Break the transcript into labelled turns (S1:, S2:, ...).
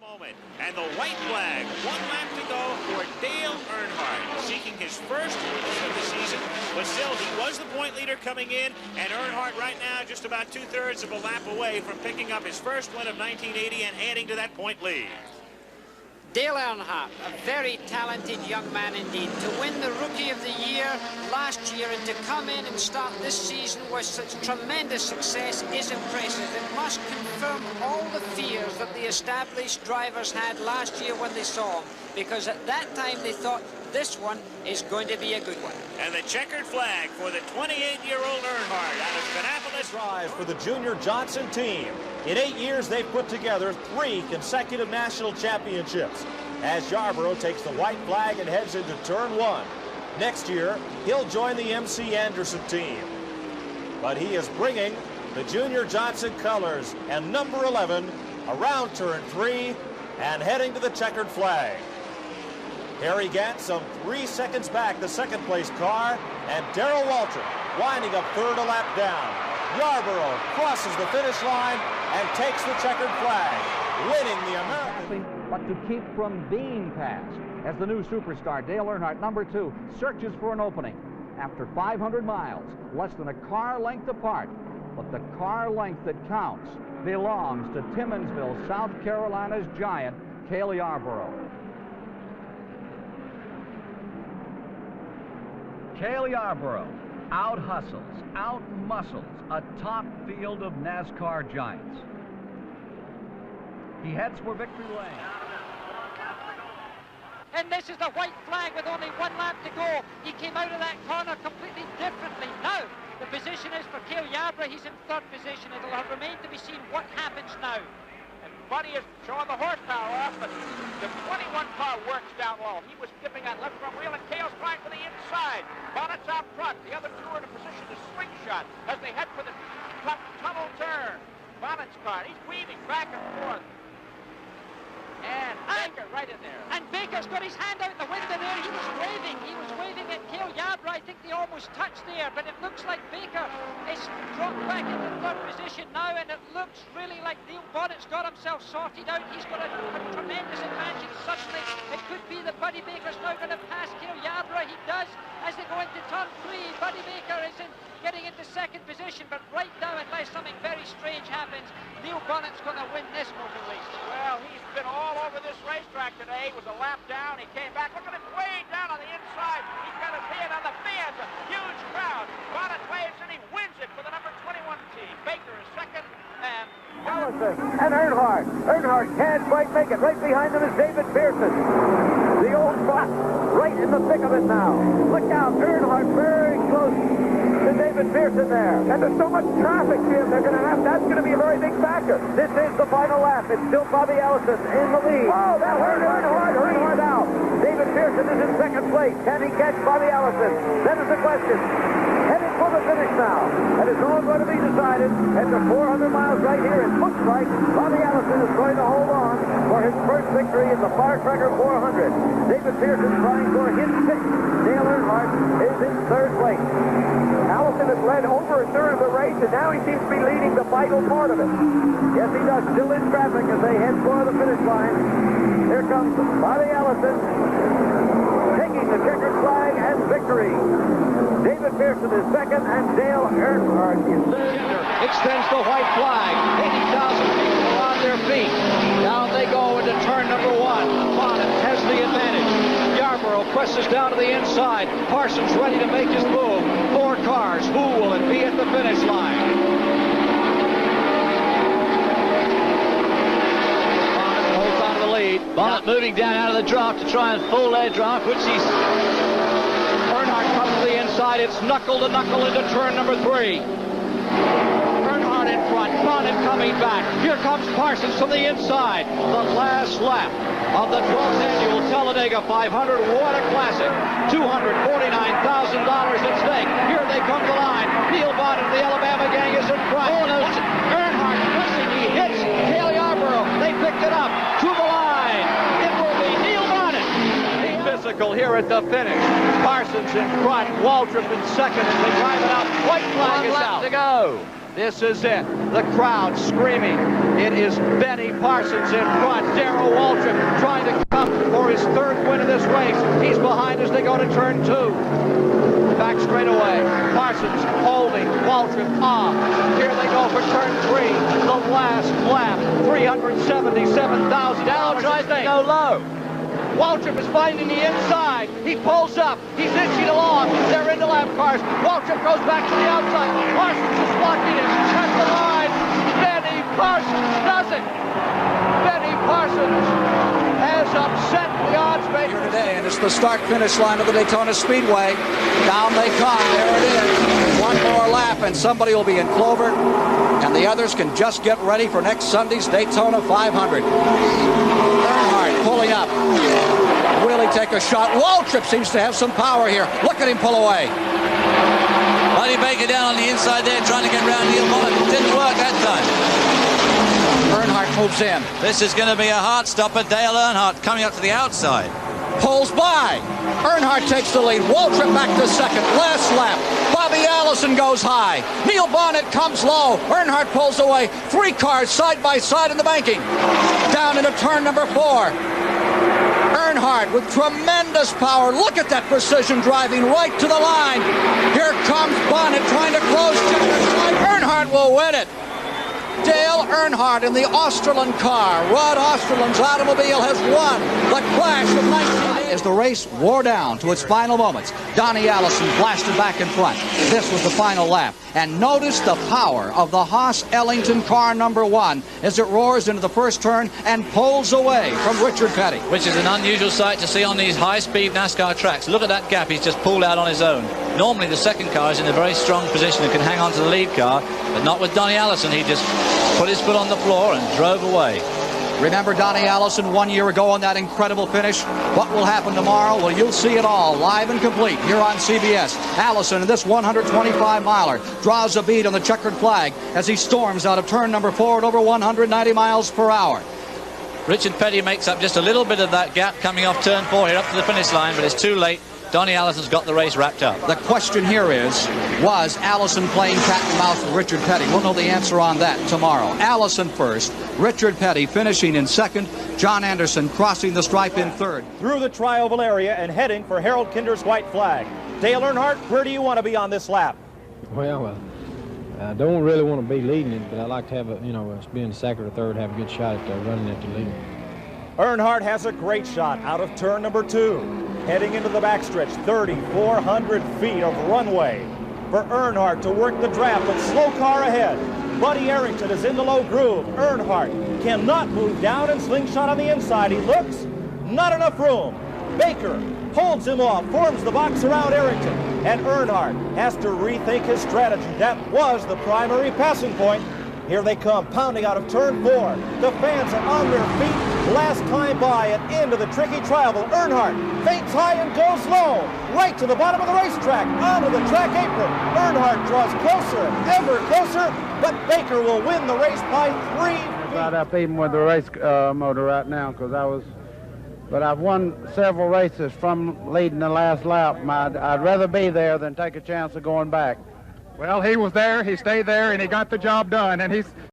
S1: Moment. And the white flag, 1 lap to go for Dale Earnhardt, seeking his first win of the season, but still he was the point leader coming in, and Earnhardt right now just about 2/3 of a lap away from picking up his first win of 1980 and adding to that point lead.
S2: Dale Earnhardt, a very talented young man indeed. To win the Rookie of the Year last year and to come in and start this season with such tremendous success is impressive. It must confirm all the fears that the established drivers had last year when they saw him, because at that time they thought this one is going to be a good one.
S1: And the checkered flag for the 28-year-old Earnhardt out of Kannapolis.
S3: Drive for the Junior Johnson team. In 8 years, they've put together 3 consecutive national championships. As Yarborough takes the white flag and heads into turn 1. Next year, he'll join the MC Anderson team. But he is bringing the Junior Johnson colors and number 11 around turn 3 and heading to the checkered flag. Harry Gant some 3 seconds back, the second-place car, and Darrell Waltrip winding up third a lap down. Yarborough crosses the finish line and takes the checkered flag, winning the American.
S4: But to keep from being passed, as the new superstar, Dale Earnhardt, number 2, searches for an opening. After 500 miles, less than a car length apart, but the car length that counts belongs to Timminsville, South Carolina's giant, Cale Yarborough. Cale Yarborough out-hustles, out-muscles a top field of NASCAR giants. He heads for victory lane.
S2: And this is the white flag with only 1 lap to go. He came out of that corner completely differently. Now, the position is for Cale Yarborough. He's in 3rd position. It'll have remained to be seen what happens now.
S5: And Buddy is showing the horsepower off, but the 21 car works down low. He was skipping that left front wheel, and Cale's trying for the inside. Bonnet's out front. The other 2 are in a position to slingshot as they head for the tunnel turn. Bonnet's car, he's weaving back and forth. And Baker right in there.
S2: And Baker's got his hand out the window there. He was waving at Cale Yarborough. I think they almost touched there, but it looks like Baker is dropped back into 3rd position now, and it looks really like Neil Bonnet's got himself sorted out. He's got a tremendous advantage. Suddenly, it could be that Buddy Baker's now going to pass Cale Yarborough. He does as they go into turn 3. Buddy Baker is getting into 2nd position, but right now, unless something very strange happens, Neil Bonnet's going to win this motor race.
S5: Well, he's been all over this racetrack today. He was a lap down. He came back. Look at him way down on the inside. He's got his hand on the fans. A huge crowd. Bonnet waves and he wins it for the number 21 team. Baker is 2nd, and
S6: Allison and Earnhardt. Earnhardt can't quite make it. Right behind them is David Pearson. The old fox right in the thick of it now. Look out. Earnhardt very close to David Pearson there. And there's so much traffic here. They're going to have, that's going to be a very big factor. This is the final lap. It's still Bobby Allison in the lead. Oh, that hurt Earnhardt out. David Pearson is in 2nd place. Can he catch Bobby Allison? That is the question. Headed for the finish now. And it's all going to be decided at the 400 miles right here. It looks like Bobby Allison is going to hold on for his first victory in the Firecracker 400. David Pearson trying for his 6th. Dale Earnhardt is in 3rd place. Allison has led over a third of the race, and now he seems to be leading the vital part of it. Yes, he does. Still in traffic as they head for the finish line. Here comes Bobby Allison taking the checkered flag and victory. David Pearson is 2nd, and Dale Earnhardt is 3rd.
S4: Extends the white flag. 80,000 people are on their feet. Down they go into turn number 1. Bonnet has the advantage. Yarborough presses down to the inside. Parsons ready to make his move. 4 cars. Who will it be at the finish line? Bonnet holds on to the lead. Bonnet moving down out of the drop to try and full that drop, which he's... Earnhardt comes to the inside. It's knuckle to knuckle into turn number 3. Earnhardt in front. Bonnet coming back. Here comes Parsons from the inside. The last lap of the 12th annual Talladega 500. What a classic. $249,000 at stake. Here they come to the line. Neil Bonnet of the Alabama gang is in front. Oh, no. Earnhardt pressing. He hits Cale Yarborough. They picked it up to the line. It will be Neil Bonnet.
S7: He missed a
S4: spectacle here at the finish. Parsons in front, Waltrip in second as they drive it out. White flag is out. To go. This is it. The crowd screaming. It is Benny Parsons in front. Darrell Waltrip trying to come for his third win of this race. He's behind as they go to turn 2. Back straight away. Parsons holding Waltrip off. Here they go for turn 3. The last lap. 377,000. Darrell tries to go low. Waltrip is finding the inside. He pulls up. He's inching along. They're into lap cars. Waltrip goes back to the outside. Parsons is blocking it. At the line. Benny Parsons does it. Benny Parsons has upset the odds maker
S7: today, and it's the start-finish line of the Daytona Speedway. Down they come. There it is. One more lap, and somebody will be in clover, and the others can just get ready for next Sunday's Daytona 500. Earnhardt pulling up. Will he take a shot? Waltrip seems to have some power here. Look at him pull away.
S8: Buddy Baker down on the inside there trying to get around Neil Bonnet. It didn't work that time.
S7: Earnhardt moves in.
S8: This is going to be a heart stopper. Dale Earnhardt coming up to the outside.
S7: Pulls by. Earnhardt takes the lead. Waltrip back to second. Last lap. Bobby Allison goes high. Neil Bonnet comes low. Earnhardt pulls away. 3 cars side by side in the banking. Down into turn number 4. Earnhardt with tremendous power. Look at that precision driving right to the line. Here comes Bonnet trying to close checkers. Earnhardt will win it. Dale Earnhardt in the Osterlund car. Rod Osterlund's automobile has won the Clash of 1980. As the race wore down to its final moments, Donnie Allison blasted back in front. This was the final lap. And notice the power of the Haas Ellington car number 1 as it roars into the first turn and pulls away from Richard Petty.
S8: Which is an unusual sight to see on these high-speed NASCAR tracks. Look at that gap. He's just pulled out on his own. Normally the second car is in a very strong position and can hang on to the lead car, but not with Donnie Allison. He just put his foot on the floor and drove away.
S7: Remember Donnie Allison 1 year ago on that incredible finish? What will happen tomorrow? Well, you'll see it all live and complete here on CBS. Allison in this 125-miler draws a bead on the checkered flag as he storms out of turn number 4 at over 190 miles per hour.
S8: Richard Petty makes up just a little bit of that gap coming off turn 4 here up to the finish line, but it's too late. Donnie Allison's got the race wrapped up.
S7: The question here is, was Allison playing cat and mouse with Richard Petty? We'll know the answer on that tomorrow. Allison first, Richard Petty finishing in second, John Anderson crossing the stripe in third.
S3: Through the tri-oval area and heading for Harold Kinder's white flag. Dale Earnhardt, where do you want to be on this lap?
S9: Well, I don't really want to be leading it, but I like to have being the second or third, have a good shot at running at the lead.
S3: Earnhardt has a great shot out of turn number 2. Heading into the backstretch, 3,400 feet of runway. For Earnhardt to work the draft of slow car ahead. Buddy Arrington is in the low groove. Earnhardt cannot move down and slingshot on the inside. He looks, not enough room. Baker holds him off, forms the box around Arrington. And Earnhardt has to rethink his strategy. That was the primary passing point. Here they come, pounding out of turn 4. The fans are on their feet. Last time by and into the tricky travel. Earnhardt feints high and goes low. Right to the bottom of the racetrack, onto the track apron. Earnhardt draws closer, ever closer, but Baker will win the race by 3 feet.
S10: Right up even with the race motor right now, but I've won several races from leading the last lap. I'd rather be there than take a chance of going back.
S11: Well, he was there, he stayed there, and he got the job done, and he's